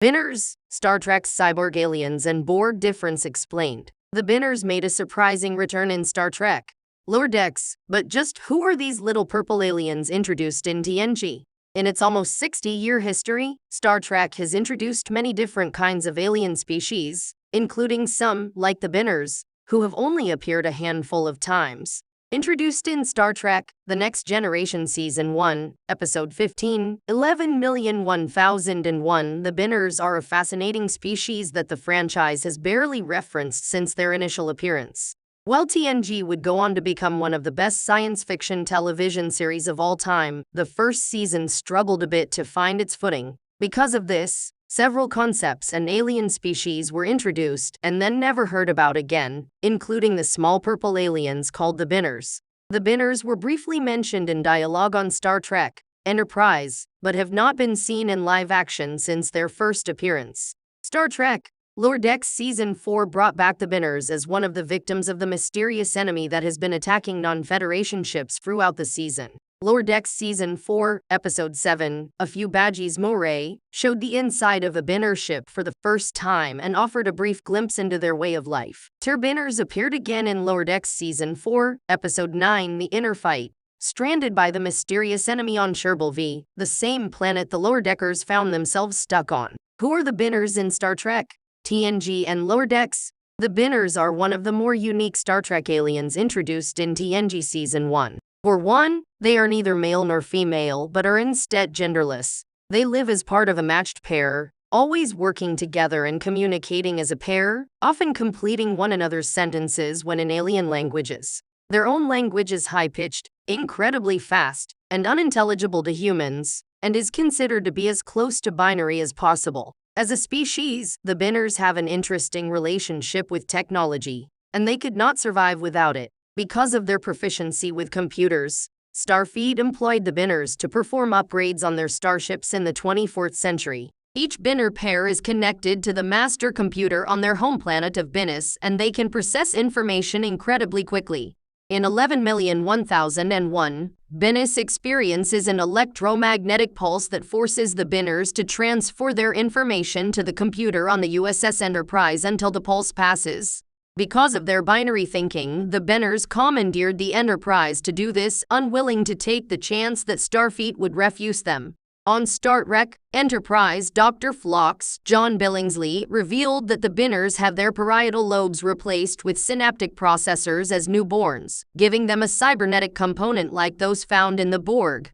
Bynars, Star Trek's cyborg aliens and Borg difference explained. The Bynars made a surprising return in Star Trek Lower Decks, but just who are these little purple aliens introduced in TNG? In its almost 60-year history, Star Trek has introduced many different kinds of alien species, including some, like the Bynars, who have only appeared a handful of times. Introduced in Star Trek: The Next Generation Season 1, Episode 15, 11,000,1001, the Bynars are a fascinating species that the franchise has barely referenced since their initial appearance. While TNG would go on to become one of the best science fiction television series of all time, the first season struggled a bit to find its footing. Because of this, several concepts and alien species were introduced and then never heard about again, including the small purple aliens called the Bynars. The Bynars were briefly mentioned in dialogue on Star Trek Enterprise, but have not been seen in live action since their first appearance. Star Trek Lower Decks Season 4 brought back the Bynars as one of the victims of the mysterious enemy that has been attacking non-Federation ships throughout the season. Lower Decks Season 4, Episode 7, A Few Badges Moray, showed the inside of a Bynar ship for the first time and offered a brief glimpse into their way of life. Bynars appeared again in Lower Decks Season 4, Episode 9, The Inner Fight. Stranded by the mysterious enemy on Sherbal V, the same planet the Lower Deckers found themselves stuck on. Who are the Bynars in Star Trek TNG and Lower Decks? The Bynars are one of the more unique Star Trek aliens introduced in TNG Season 1. For one, they are neither male nor female but are instead genderless. They live as part of a matched pair, always working together and communicating as a pair, often completing one another's sentences when in alien languages. Their own language is high-pitched, incredibly fast, and unintelligible to humans, and is considered to be as close to binary as possible. As a species, the Bynars have an interesting relationship with technology, and they could not survive without it. Because of their proficiency with computers, Starfleet employed the Bynars to perform upgrades on their starships in the 24th century. Each Bynar pair is connected to the master computer on their home planet of Bynars, and they can process information incredibly quickly. In 11,000,1001, Bynars experiences an electromagnetic pulse that forces the Bynars to transfer their information to the computer on the USS Enterprise until the pulse passes. Because of their binary thinking, the Bynars commandeered the Enterprise to do this, unwilling to take the chance that Starfleet would refuse them. On Star Trek Enterprise, Dr. Phlox, John Billingsley, revealed that the Bynars have their parietal lobes replaced with synaptic processors as newborns, giving them a cybernetic component like those found in the Borg.